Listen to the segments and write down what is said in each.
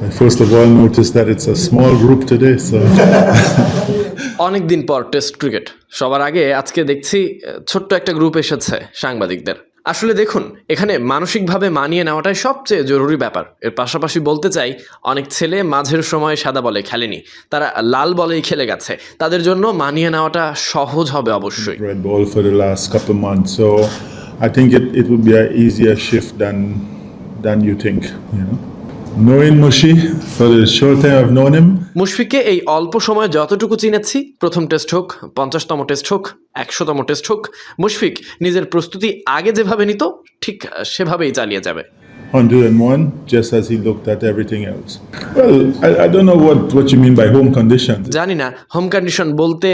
I first of all noticed that it's a small group today, so অনেক দিন পর test cricket সবার আগে আজকে দেখছি ছোট্ট একটা গ্রুপ এসেছে সাংবাদিকদের। আসলে দেখুন, এখানে মানসিকভাবে মানিয়ে নেওয়াটাই সবচেয়ে জরুরি ব্যাপার। এর পাশাপাশি বলতে চাই, অনেক ছেলে মাঝের সময় সাদা বলে খেলেনি, তারা লাল বলেই খেলে গেছে। তাদের জন্য মানিয়ে নেওয়াটা সহজ হবে অবশ্যই। red ball for the last couple of months, so I think it would be an easier shift than you think. You know, knowing Mushi for the short time I've known him. মুশফিককে এই অল্প সময়ে যতটুকু চিনেছি, প্রথম test হোক, 50তম test হোক, 100তম test হোক, মুশফিক নিজের প্রস্তুতি আগে যেভাবে নিত ঠিক সেভাবেই চালিয়ে যাবে। 101, just as he looked at everything else. Well, I don't know what you mean by home conditions. জানি না হোম কন্ডিশন বলতে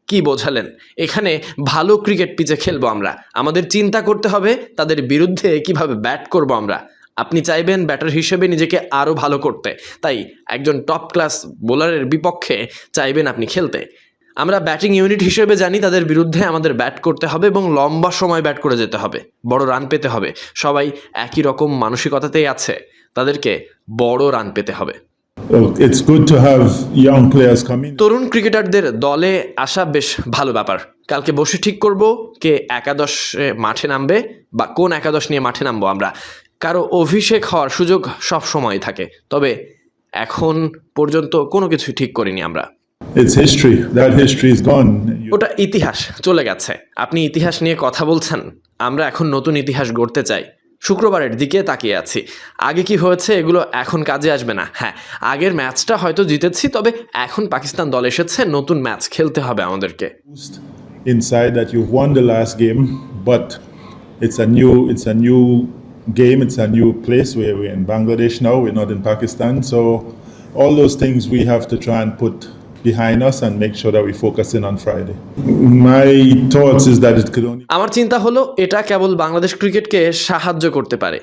কি বোঝালেন। এখানে ভালো ক্রিকেট পিচে খেলবো আমরা, আমাদের চিন্তা করতে হবে তাদের বিরুদ্ধে কিভাবে ব্যাট করব আমরা। আপনি চাইবেন ব্যাটার হিসেবে নিজেকে আরও ভালো করতে, তাই একজন টপ ক্লাস বোলারের বিপক্ষে চাইবেন আপনি খেলতে। আমরা ব্যাটিং ইউনিট হিসেবে জানি তাদের বিরুদ্ধে আমাদের ব্যাট করতে হবে এবং লম্বা সময় ব্যাট করে যেতে হবে, বড় রান পেতে হবে। সবাই একই রকম মানসিকতাতেই আছে, তাদেরকে বড় রান পেতে হবে। Well, it's good to have young players come in. তরুণ ক্রিকেটারদের দলে আসা বেশ ভালো ব্যাপার। কালকে বসে ঠিক করব কে একাদশে মাঠে নামবে বা কোন একাদশ নিয়ে মাঠে নামবো আমরা। কারো অভিষেক হওয়ার সুযোগ সব সময় থাকে, তবে এখন পর্যন্ত কোনো কিছুই ঠিক করিনি আমরা। It's history. That history is gone. ওটা ইতিহাস, চলে গেছে। আপনি ইতিহাস নিয়ে কথা বলছেন, আমরা এখন নতুন ইতিহাস গড়তে চাই। শুক্রবারের দিকে তাকিয়ে আছি, আগে কি হয়েছে এগুলো এখন কাজে আসবে না। হ্যাঁ, আগের ম্যাচটা হয়তো জিতেছি, তবে এখন পাকিস্তান দল এসেছে, নতুন ম্যাচ খেলতে হবে আমাদেরকে। Inside that you've won the last game, but it's a new game. It's a new place. We're in Bangladesh now. We're not in Pakistan. So all those things we have to try and put behind us and make sure that we focus in on Friday. My thoughts is that it could only. আমার চিন্তা হলো এটা কেবল বাংলাদেশ ক্রিকেটকে সাহায্য করতে পারে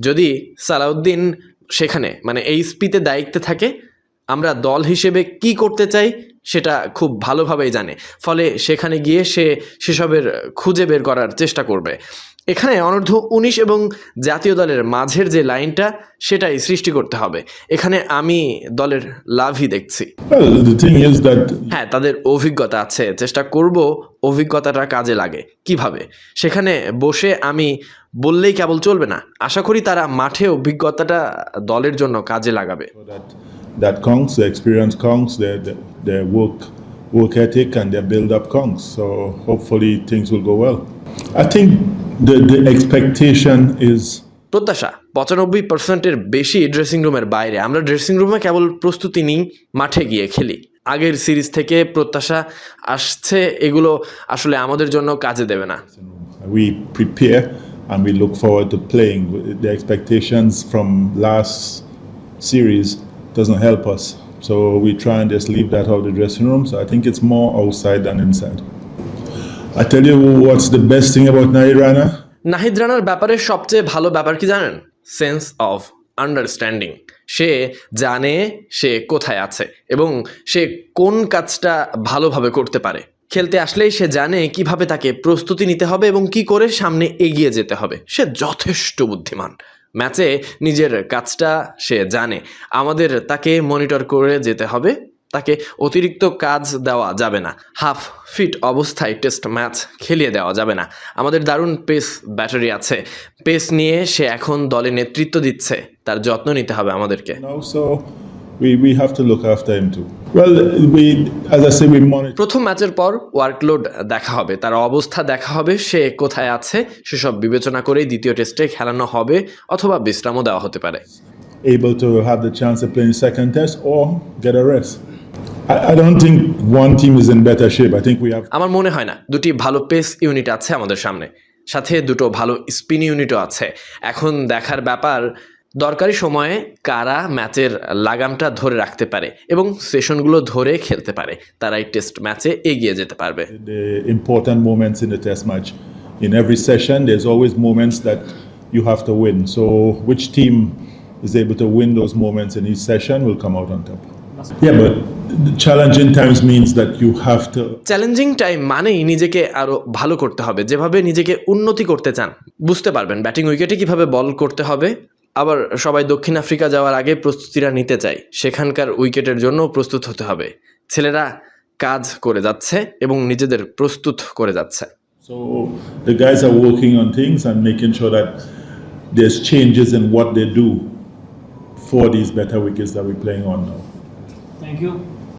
যদি সালাউদ্দিন সেখানে মানে এইচপিতে দায়িত্বে থাকে। আমরা দল হিসেবে কি করতে চাই সেটা খুব ভালোভাবেই জানে, ফলে সেখানে গিয়ে সে সেসবের খুঁজে বের করার চেষ্টা করবে। এখানে অনূর্ধ্ব 19 এবং জাতীয় দলের মাঝের যে লাইনটা সেটাই সৃষ্টি করতে হবে। এখানে আমি দলের লাভই দেখছি। Well, the thing is that হ্যাঁ, তাদের অভিজ্ঞতা আছে, চেষ্টা করব অভিজ্ঞতাটা কাজে লাগে কিভাবে। সেখানে বসে আমি বললেই কেবল চলবে না, আশা করি তারা মাঠে অভিজ্ঞতাটা দলের জন্য কাজে লাগাবে। that counts, the experience counts, their work ethic and their build-up counts. So hopefully things will go well. I think the expectation is. প্রত্যাশা 95%-এর বেশি ড্রেসিং রুমের বাইরে। আমরা ড্রেসিং রুমে কেবল প্রস্তুতি নিই, মাঠে গিয়ে খেলি। আগের সিরিজ থেকে প্রত্যাশা আসছে, এগুলো আসলে আমাদের জন্য কাজে দেবে না। We prepare and we look forward to playing. The expectations from last series doesn't help us. So we try and just leave that out of the dressing room. So I think it's more outside than inside. I tell you what's the best thing about Nahid Rana? Nahid রানার ব্যাপারে সবচেয়ে ভালো ব্যাপার কি জানেন? Sense of understanding. সে জানে সে কোথায় আছে এবং সে কোন কাজটা ভালোভাবে করতে পারে। খেলতে আসলেই সে জানে কিভাবে তাকে প্রস্তুতি নিতে হবে এবং কি করে সামনে এগিয়ে যেতে হবে। সে যথেষ্ট বুদ্ধিমান। ম্যাচে নিজের কাজটা সে জানে। আমাদের তাকে মনিটর করে যেতে হবে, তাকে অতিরিক্ত কাজ দেওয়া যাবে না। হাফ ফিট অবস্থায় টেস্ট ম্যাচ খেলিয়ে দেওয়া যাবে না। আমাদের দারুণ পেস ব্যাটারি আছে, পেস নিয়ে সে এখন দলে নেতৃত্ব দিচ্ছে, তার যত্ন নিতে হবে আমাদেরকে। Now, so we have to look after him too. Well, as I say, we monitor. প্রথম ম্যাচের পর ওয়ার্কলোড দেখা হবে, তার অবস্থা দেখা হবে, সে কোথায় আছে সেসব বিবেচনা করেই দ্বিতীয় টেস্টে খেলানো হবে অথবা বিশ্রামও দেওয়া হতে পারে। Able to have the chance to play in the second test or get a rest. I don't think one team is in better shape. I think we have. আমার মনে হয় না, দুটি ভালো পেস ইউনিট আছে আমাদের সামনে, সাথে দুটো ভালো স্পিন ইউনিটও আছে। এখন দেখার ব্যাপার দরকারি সময়ে কারা ম্যাচের লাগামটা ধরে রাখতে পারে এবং সেশনগুলো ধরে খেলতে পারে, তারাই টেস্ট ম্যাচে এগিয়ে যেতে পারবে। The important moments in the test match. In every session, there's always moments that you have to win. So which team is able to win those moments in each session will come out on top. Yeah, but challenging times means that you have to. Challenging time মানেই নিজেকে আরো ভালো করতে হবে। যেভাবে নিজেকে উন্নতি করতে চান বুঝতে পারবেন ব্যাটিং উইকেটে কিভাবে বল করতে হবে, আবার সবাই দক্ষিণ আফ্রিকা যাওয়ার আগে প্রস্তুতিরা নিতে চায়, সেখানকার উইকেটের জন্য প্রস্তুত হতে হবে। ছেলেরা কাজ করে যাচ্ছে এবং নিজেদের প্রস্তুত করে যাচ্ছে। So the guys are working on things and making sure that there's changes in what they do for these better wickets that we're playing on now. Thank you.